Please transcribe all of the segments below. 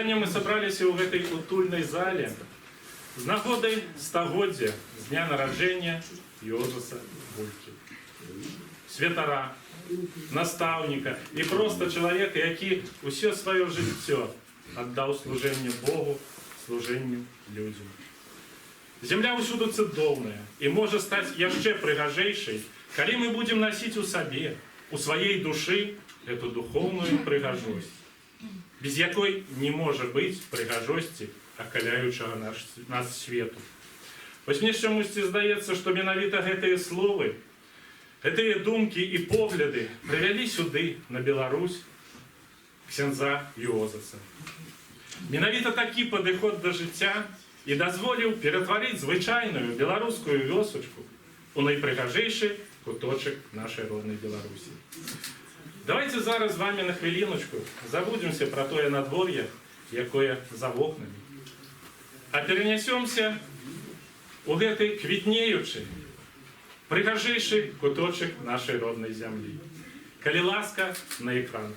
Сёння мы сабраліся ў гэтай утульнай зале з нагодай стагоддзя з дня нараджэння Йозаса Булькі. Святара, настаўніка і проста чалавека, які ўсё сваё жыццё аддаў служэнню Богу, служэнню людзям. Зямля ўсюды цудоўная і можа стаць яшчэ прыгажэйшай, калі мы будзем насіць у сабе, у сваёй душы эту духоўную прыгажосць, без якой не можа быць прыгажосці акаляючага нас свету. Вось мне чамусьці здаецца, што менавіта гэтыя словы, гэтыя думкі і погляды прывялі сюды, на Беларусь, ксяндза Йозаса. Менавіта такі падыход да жыцця і дазволіў ператварыць звычайную беларускую вёсачку у найпрыгажэйшы куточак нашай роднай Беларусі. Давайте зараз з вами на хвіліночку забудемся про тое надвор'е, якое за вокнамі, а перенесемся у гэты квітнеючы, прыгажэйшы куточак нашай роднай зямлі. Калі ласка, на экран.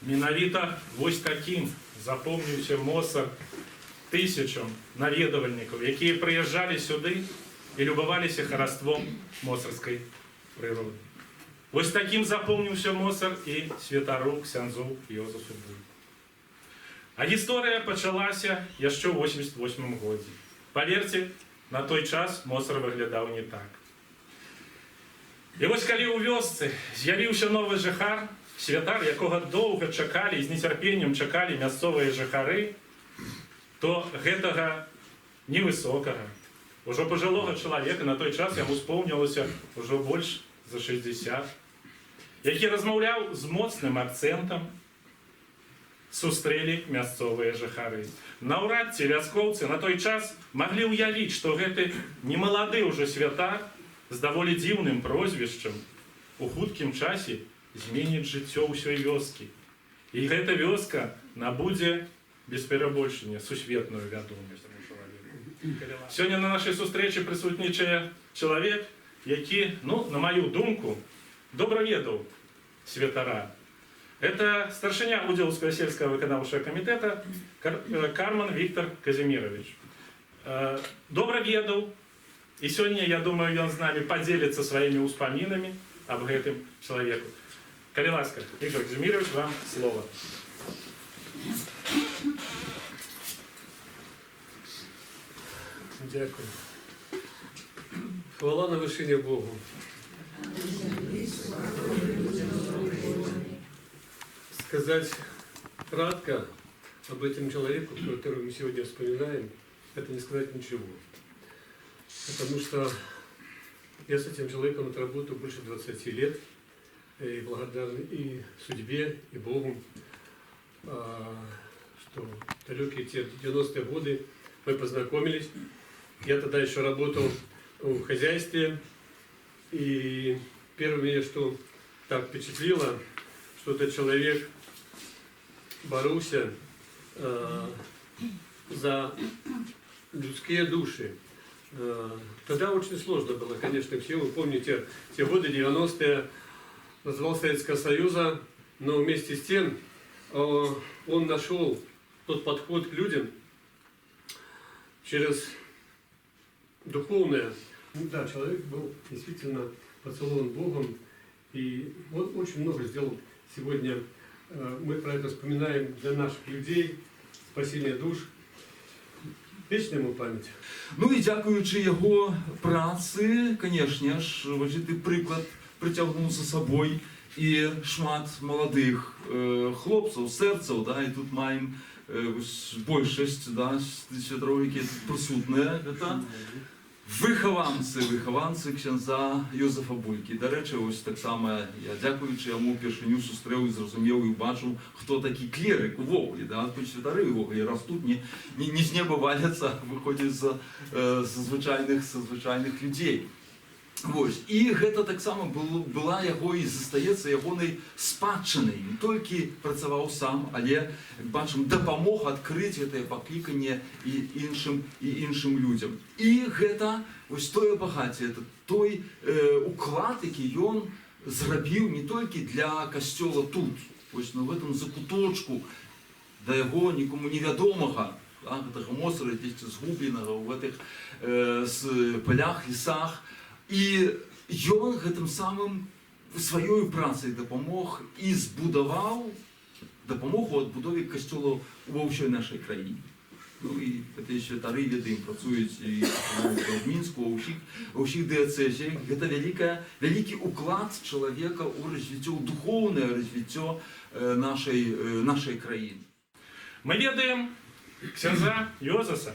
Менавіта вось такім запомніўся Моцарт тысячам наведавальнікаў, якія прыязджалі сюды і любаваліся хараством моцарскай прыроды. Вось такім запомніўся Моцарт і святару ксяндзу Йозасу Бульку. А гісторыя пачалася яшчэ ў 88 годзе. Паверце, на той час Моцарт выглядаў не так. І вось калі ў вёсцы з'явіўся новы жыхар, святар, якога доўга чакалі і з нецярпеннем чакалі мясцовыя жыхары, то гэтага невысокага, ужо пажылога чалавека, на той час яму споўнілася ўжо больш за 60, які размаўляў з моцным акцэнтам, сустрэлі мясцовыя жыхары. Наўрад ці вяскоўцы на той час маглі ўявіць, што гэты немалады ўжо святар з даволі дзіўным прозвішчам у хуткім часе зменіць жыццё ўсёй вёскі. І гэта вёска набудзе, без перабольшання, сусветную вядомасць. Сёння на нашай сустрэчы прысутнічае чалавек, які, на маю думку, добра ведаў святара. Это старшыня Удзелаўскага сельскага выканаўчага камітэта Карман Віктор Казімірович. Добра ведаў, і сёння, я думаю, ён з намі падзеліцца сваімі ўспамінамі аб гэтым чалавеку. Калі ласка, Віктор Казімірович, вам слово. Дякую. Хвала на вишині Богу. Сказать кратко об этом человеку, которого мы сегодня вспоминаем, это не сказать ничего. Потому что я с этим человеком отработал больше 20 лет. И благодарны и судьбе, и Богу, что в далекие те 90-е годы мы познакомились. Я тогда еще работал в хозяйстве, и первое, что так впечатлило, что этот человек боролся за людские души. Тогда очень сложно было, конечно, все вы помните те годы 90-е, назвал Советского Союза, но вместе с тем он нашел тот подход к людям через духовное. Да, человек был действительно поцелован Богом, и он очень много сделал сегодня. Мы про это вспоминаем для наших людей, спасение душ. Вечная ему память. Ну і дякуючи його праці, звісно ж, ти приклад притягнув за собою і шмат молодих хлопців, серців, да, і тут маємо більшість, да, святеров, які тут присутні, це вихованці ксяндза Йозефа Бульки. До речі, ось так само я, дякуючи йому, першиню зустрів і зрозумів, і бачив, хто такий клерик у Воглі. Да? Хоч святари у Воглі ростуть, не з неба валяться, виходять з звичайних людей. Ось. І це так само була його і зостається ягоною спадщиною. Не тільки працював сам, але, як бачимо, допомог відкрити це покликання і іншим людям. І це ось той багаття, це той уклад, який він зробив не тільки для костьола тут, ось в цьому закуточку, до його нікому невідомого, того мостра, згубленого в цих полях, лісах. І він гэтым самым своєю працею допомог і допомог у відбудові костьолу у всій нашій країні. Ну і ці святари, відомо, працюють і в Мінську, у всіх дієцезіях. Це великий уклад чоловіка у розвиття, у духовне розвиття нашої країни. Ми ведаємо ксяндза Йозаса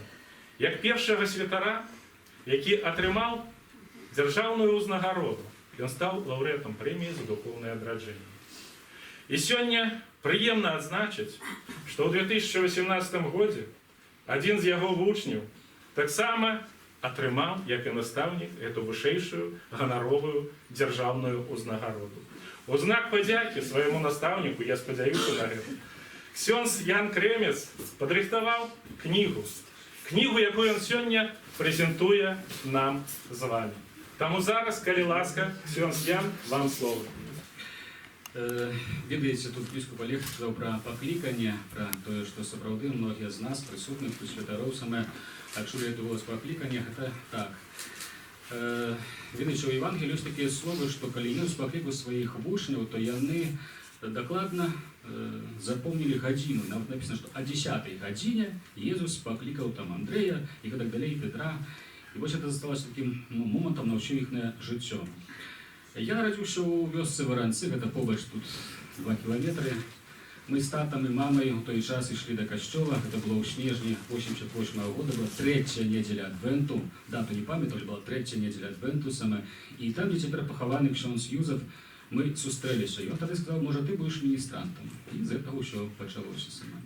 як першого святара, який отримав державную узнагароду. Ён стаў лаўрэатам прэміі за духоўнае адраджэнне. І сёння прыемна адзначыць, што ў 2018 годзе адзін з яго вучняў таксама атрымаў, як і настаўнік, эту вышэйшую ганаровую дзяржаўную узнагароду. У знак падзякі свайму настаўніку, я спадзяюся на гэта, ксёндз Ян Крэмец падрыхтаваў кнігу, якую ён сёння прэзентуе нам з вами. Таму зараз, калі ласка, ксёндз Ян, вам слово. Ведаеце, тут біскуп Олег сказаў пра пакліканне, пра тое, што сапраўды многія з нас, прысутных тут святароў, саме адчулі эту голас паклікання, гэта так. Ведаеце, у Евангеліі ёсць такія словы, што калі Ісус паклікаў сваіх вучняў, то яны дакладна запомнілі гадзіну. Нават напісана, што о 10-й гадзіне Езус паклікаў там Андрэя і гэтак далей, Петра. І вось это засталося таким момантам на ўсё іхнае жыццё. Я нарадзіўся ў вёсцы Варанцы, гэта побач тут 2 кіламетры. Мы з татам і мамай у той час ішлі да касцёла, гэта было ў снежні 88 года, была 3-я недзеля адвенту, дату не памятаю, была 3-я недзеля адвенту сама. І там, дзе цяпер пахаваны ксёндз Юзеф, мы сустрэліся. І он тады сказаў, можа, ты будзеш міністрантам. І з гэтага ўсё пачалося сама.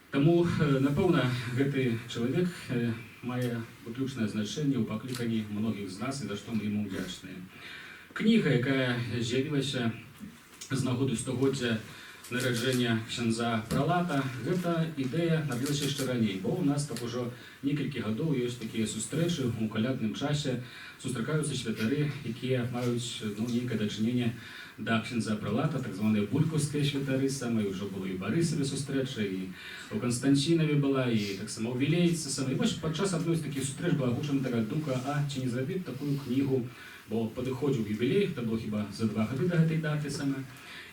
Таму, напэўна, гэты чалавек мае выключнае значэнне ў пакліканні многіх з нас, і за што мы яму ўдзячныя. Кніга, якая з'явілася з нагоды 100-годдзя нараджэння ксяндза Пралата, гэта ідэя набілася яшчэ раней, бо ў нас так ужо некалькі гадоў ёсць такія сустрэчы у калядным часе, сустракаюцца святары, якія маюць нейкае дачыненне да ксяндза Пралата, так званыя булькаўскія святары, самыя ўжо было і Барысаве сустрэча, і у Канстанцінаве была, і таксама ў Вілейцы сама. І вось падчас адной з такіх сустрэч была агучана такая думка, а ці не зрабіць такую кнігу, бо падыходзіў юбілей, гэта было хіба за 2 гады да гэтай даты сама.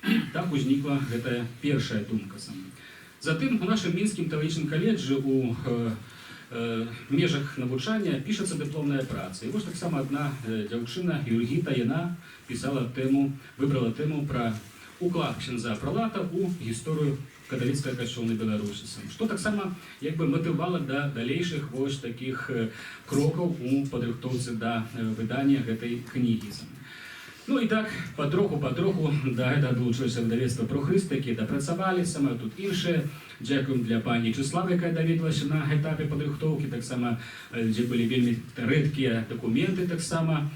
І так узнікла гэтая першая думка сама. Затым у нашым мінскім тэалагічным каледжы у межах навучання пішацца дыпломная праца. І вось таксама адна дзяўчына, Юргіта, яна пісала тэму, выбрала тэму пра уклад ксяндза Пралата ў гісторыю каталіцкай касцёлнай Беларусі. Што таксама як бы матывала да далейшых вось такіх крокаў у падрыхтоўцы да выдання гэтай кнігі. Ну і так, патроху да гэтага далучылася выдавецтва «Прохрыст», якія дапрацавалі, сама тут іншыя. Дзякуем для пані Чыславы, якая даведалася на этапе падрыхтоўкі, таксама, дзе былі вельмі рэдкія дакументы, таксама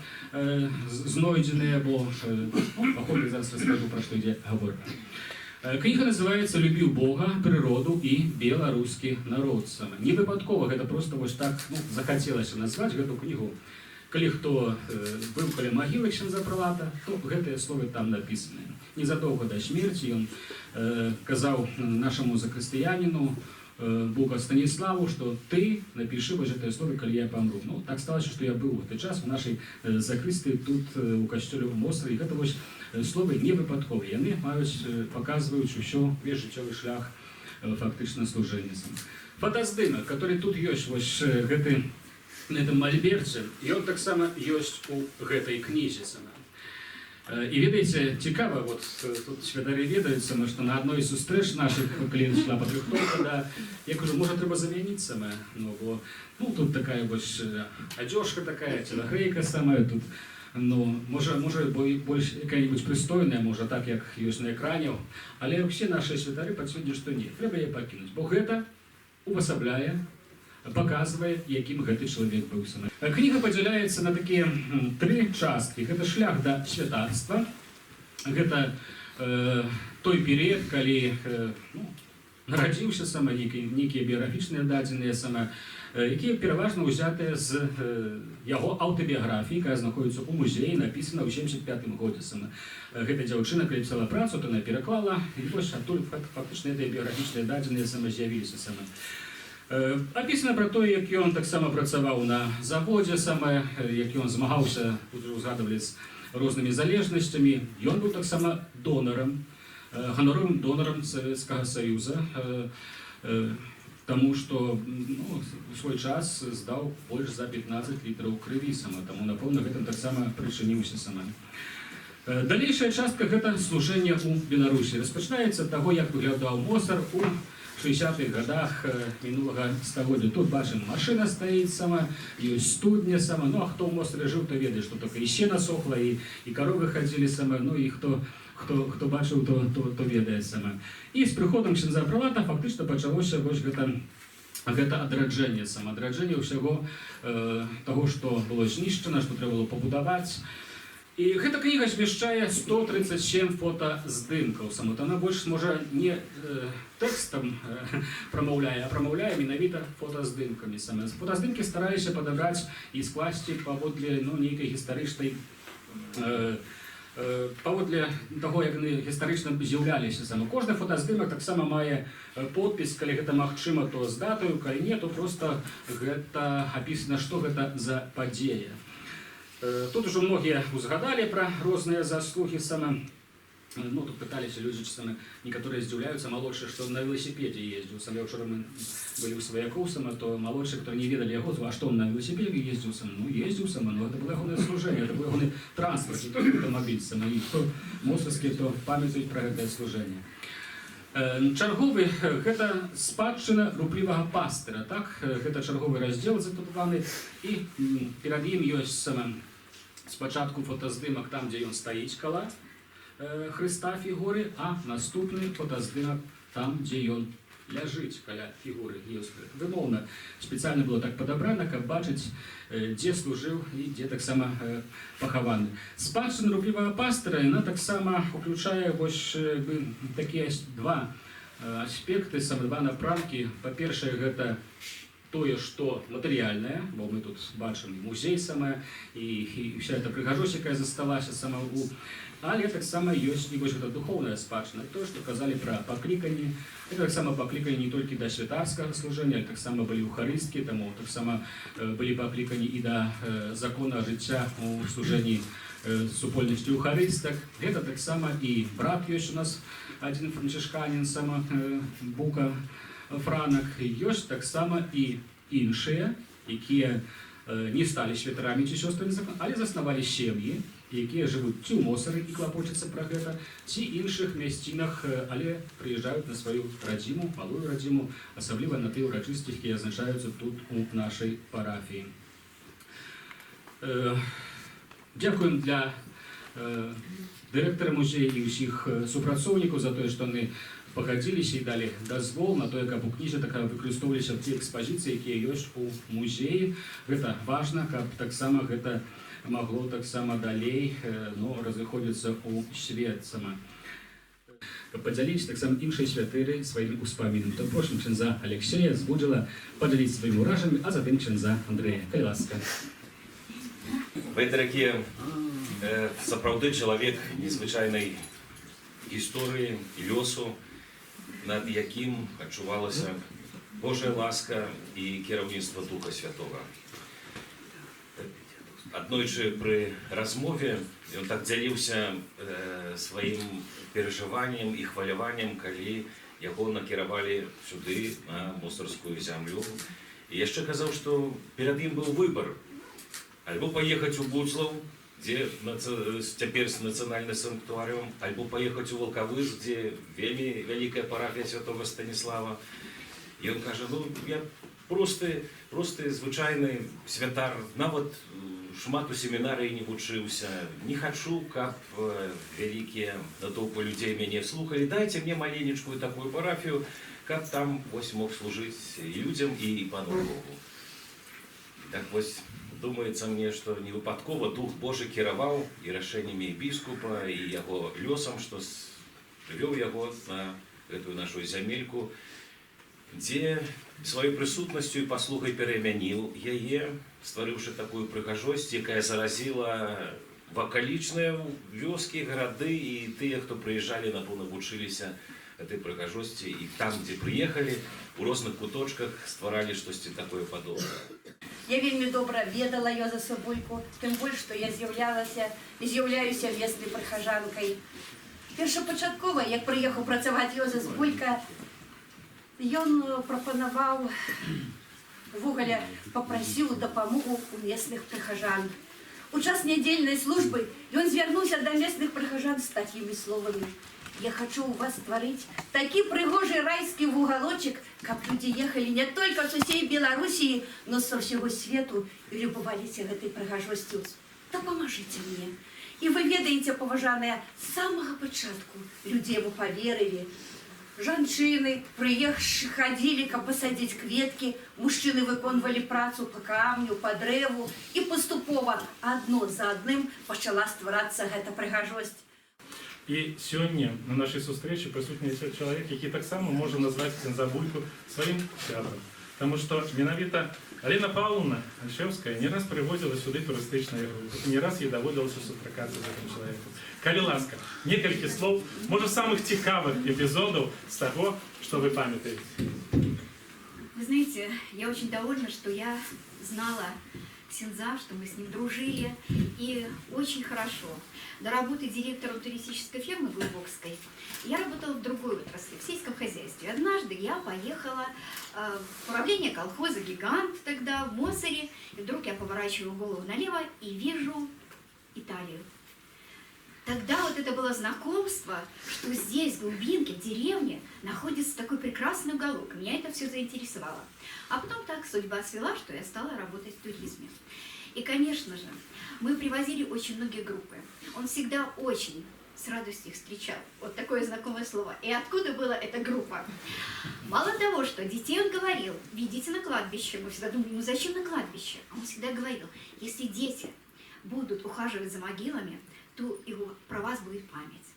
знойдзеныя, бо паходу зараз раскажу, пра што ідзе гаворка. Кніга называецца «Любіў Бога, прыроду і беларускі народ». Не выпадкова, гэта проста вось так захацелася назваць гэту кнігу. Калі хто быў каля магілы ксяндза Пралата, то гэтыя словы там напісаныя. Незадоўга да смерці ён казаў нашаму закрыстыяніну, Бука Станіславу, што ты напішы вось гэтыя словы, калі я памру. Ну, так сталася, што я быў у гэты час у нашай закрысты тут у касцёле ў Мостры, і гэта вось словы не выпадковыя. Яны маюць, паказваюць усё, увесь жыццёвы шлях фактычна служэнне. Фотаздымак, который тут ёсць вось гэты на этом мольберце, ён таксама ёсць у гэтай кнізе сама. І ведаеце, цікава, вот тут святары ведаюць сама, што на адной з сустрэч нашых, калі ішла падрыхтоўка, да, я кажу, можа трэба замяніць сама, ну, бо ну, тут такая вось адзёжка такая, целагрэйка самая тут. Ну, можа больш якая-нибудь прыстойная, можа так, як ёсць на экране, але ўсе нашы святары пацвердзілі, што не, трэба яе пакінуць, бо гэта увасабляе, паказвае, якім гэты чалавек быў сам. Кніга падзяляецца на такія 3 часткі. Гэта шлях да святарства, гэта той перыяд, калі нарадзіўся сама, нейкія біяграфічныя дадзеныя сама, якія пераважна ўзятыя з яго аўтабіяграфіі, якая знаходзіцца ў музеі, напісана ў 75-м годзе сама. Гэта дзяўчына, калі пісала працу, то она пераклала, і вось адтуль фактычна гэтыя біяграфічныя дадзеныя сама з'явіліся сама. Апісана пра тое, як ён таксама працаваў на заводзе сама, як ён змагаўся, тут ужо згадвалі, з рознымі залежнасцямі. Ён быў таксама донарам, ганоровым донарам Савецкага Саюза, таму што у свой час здаў больш за 15 літраў крыві сама, таму, напэўна, гэтым таксама прычыніўся сама. Далейшая частка гэта служэнне ў Беларусі. Распачынаецца ад таго, як выглядаў Моцарт у 60-х годах мінулага стагоддзя. Тут бачым, машына стаіць сама, ёсць студня сама, ну а хто ў Моцарте жыў, то ведае, што толькі і сена сохла, і каровы хадзілі сама, ну і хто бачыў, то ведае сама. І з прыходам ксяндза Прылата фактычна пачалося вось гэта адраджэнне сама, адраджэнне ўсяго таго, што было знішчана, што трэба было пабудаваць. І гэта кніга змяшчае 137 фотаздымкаў сама. Она больш, можа, не тэкстам прамаўляе, а прамаўляе менавіта фотаздымкамі сама. Фотаздымкі стараюся падабраць і скласці паводле нейкай гістарычнай, паводле таго, як яны гістарычна з'яўляліся сама. Кожны фотаздымак таксама мае подпіс, калі гэта магчыма, то з датаю, калі не, то проста гэта апісана, што гэта за падзея. Тут ужо многія узгадалі пра розныя заслугі сама. Ну, тут пыталіся людзі, некаторыя здзіўляюцца, малодшыя, што на велосипедзе ездзіў. Сам я ўчора мы былі ў сваякоў сама, то малодшыя, которые не ведалі яго, а што он на велосипедзе ездзіў сама? Ну, ездзіў сама, но гэта было ягонае служэнне, гэта был ягоны транспорт, не толькі аўтамабіль сама, і хто моцарскі, хто памятаюць пра гэтае служэнне. Чарговы гэта спадчына руплівага пастыра, так? Гэта чарговы раздзел зататуваны, і перад ім ёсць сама спачатку фотаздымак там, дзе ён стаіць каля Хрыста фігуры, а наступны фотаздымак там, дзе ён ляжыць каля фігуры. Вымоўна спецыяльна было так падабрана, каб бачыць, дзе служыў і дзе таксама пахаваны. Спадчына руплівага пастыра, яна таксама уключае вось такія 2 аспекты, сама 2 напрамкі. Па-першае, гэта тое, што матэрыяльнае, бо мы тут бачым музей сама, і ўся эта прыгажосць, якая засталася сама ў... Але таксама ёсць і вось гэта духоўная спадчына, тое, што казалі пра пакліканні. Это таксама пакліканні не толькі да святарскага служэння, але таксама былі ўхарысткі, таму таксама былі пакліканні і да закона жыцця у служэнні супольнасці ўхарыстак. Гэта таксама і брат ёсць у нас, адзін францішканін сама, Бука Франак. Ёсць таксама і іншыя, якія не сталі святарамі ці сёстрамі закона, але заснавалі сем'і, якія жывуць ці ў Моцары і клапочацца пра гэта, ці іншых мясцінах, але прыязджаюць на сваю радзіму, малую радзіму, асабліва на тыя ўрачысці, якія азначаюцца тут у нашай парафіі. Дзякуем для дырэктара музея і ўсіх супрацоўнікаў за тое, што яны пагадзіліся і далі дазвол на тое, каб у кнізе выкарыстоўваліся ці экспазіцыі, якія ёсць у музеі. Гэта важна, каб таксама гэта магло таксама далей разыходзіцца ў свет сама. Каб падзяліць таксама іншыя святыры сваімі ўспамінамі. То просім ксяндза Алексея з Будзіла падзяліць сваімі ўражамі, а затым ксяндза Андрэя. Калі ласка. Вы, дорогие, сапраўды чалавек незвычайнай гісторыі і лёсу, над якім адчувалася Божая ласка і кіраўніцтва Духа Святога. Аднойчы пры размове ён так дзяліўся сваім перажываннем і хваляваннем, калі яго накіравалі сюды, на мусарскую зямлю. І яшчэ казаў, што перад ім быў выбар. Альбо паехаць у Буцлаў, дзе цяпер нацыянальны санктуарыум, альбо паехаць у Валкавыш, дзе вельмі вялікая парафія святого Станіслава. І ён кажа, ну, я просты звычайны святар, нават шмат у семінарыі не вучыўся, не хачу, каб вялікія натоўпы людзей мяне слухалі, дайце мне маленечкую такую парафію, каб там вось мог служыць і людзям, і Пану Богу. Так вось, думаецца мне, што не выпадкова Дух Божы кіраваў і рашэннямі біскупа, і яго лёсам, што прывёў яго на гэтую нашу зямельку, дзе сваёй прысутнасцю і паслугай перамяніў яе, стварыўшы такую прыгажосць, якая заразіла вакалічныя вёскі, гарады, і тыя, хто прыязджалі, напэўна, вучыліся этой прыгажосці, і там, дзе прыехалі, у розных куточках стваралі штосьці такое падобнае. Я вельмі добра ведала Йозаса Бульку, тым больш, што я з'яўляюся меснай прыхажанкай. Першапачаткова, як прыехаў працаваць Йозас Булька, ён прапанаваў, вугаля папрасіў дапамогу у месных прыхажан. У час нядзельнай службы ён звярнуўся да месных прыхажан з такімі словамі: «Я хочу у вас стварыць такі прыгожы райскі вугалочак, каб людзі ехалі не толькі з усей Беларусіі, но са ўсяго свету і любаваліся гэтай прыгажосцю. Дапамажыце мне». І вы ведаеце, паважаныя, з самага пачатку людзі яму паверылі. Жанчыны хадзілі, каб пасадзіць кветкі, мужчыны выконвалі працу па камню, па дрэву, і паступова адно за адным пачала стварацца гэта прыгажосць. І сёння на нашай сустрэчы прысутні чалавек, які таксама можа назваць ксяндза Бульку сваім сябрам. Таму што менавіта Алена Паўловна Альшэўская не раз прывозіла сюды турыстычныя групы, і не раз ей даводзілася сустракацца з гэтым чалавекам. Калі ласка, некалькі слоў, можа, самых цікавых эпизодов с того, что вы памятаете. Вы знаете, я очень довольна, что я знала ксяндза, что мы с ним дружили, и очень хорошо. До работы директором туристической фирмы Глубокской я работала в другой отрасли, в сельском хозяйстве. Однажды я поехала в управление колхоза «Гигант» тогда в Мосаре, и вдруг я поворачиваю голову налево и вижу Италию. Тогда вот это было знакомство, что здесь, в глубинке, в деревне, находится такой прекрасный уголок. Меня это все заинтересовало. А потом так судьба свела, что я стала работать в туризме. И, конечно же, мы привозили очень многие группы. Он всегда очень с радостью их встречал. Вот такое знакомое слово. И откуда была эта группа? Мало того, что детей он говорил: ведите на кладбище. Мы всегда думали, ну зачем на кладбище? А он всегда говорил: если дети будут ухаживать за могилами, то про вас будет память.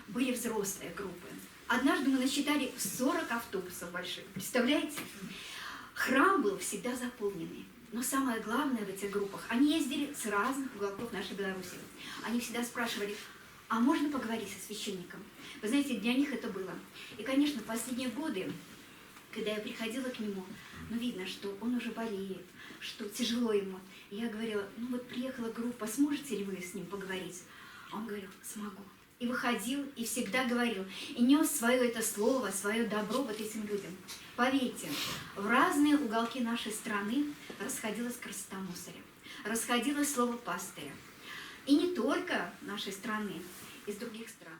Были взрослые группы. Однажды мы насчитали 40 автобусов больших. Представляете? Храм был всегда заполненный. Но самое главное в этих группах, они ездили с разных уголков нашей Беларуси. Они всегда спрашивали: а можно поговорить со священником? Вы знаете, для них это было. И, конечно, в последние годы, когда я приходила к нему, видно, что он уже болеет, что тяжело ему. И я говорила: ну вот приехала группа, сможете ли вы с ним поговорить? А он говорил: смогу. И выходил, и всегда говорил, и нес свое это слово, свое добро вот этим людям. Поверьте, в разные уголки нашей страны расходилась красота Мусаря, расходилось слово пастыря. И не только нашей страны, из других стран.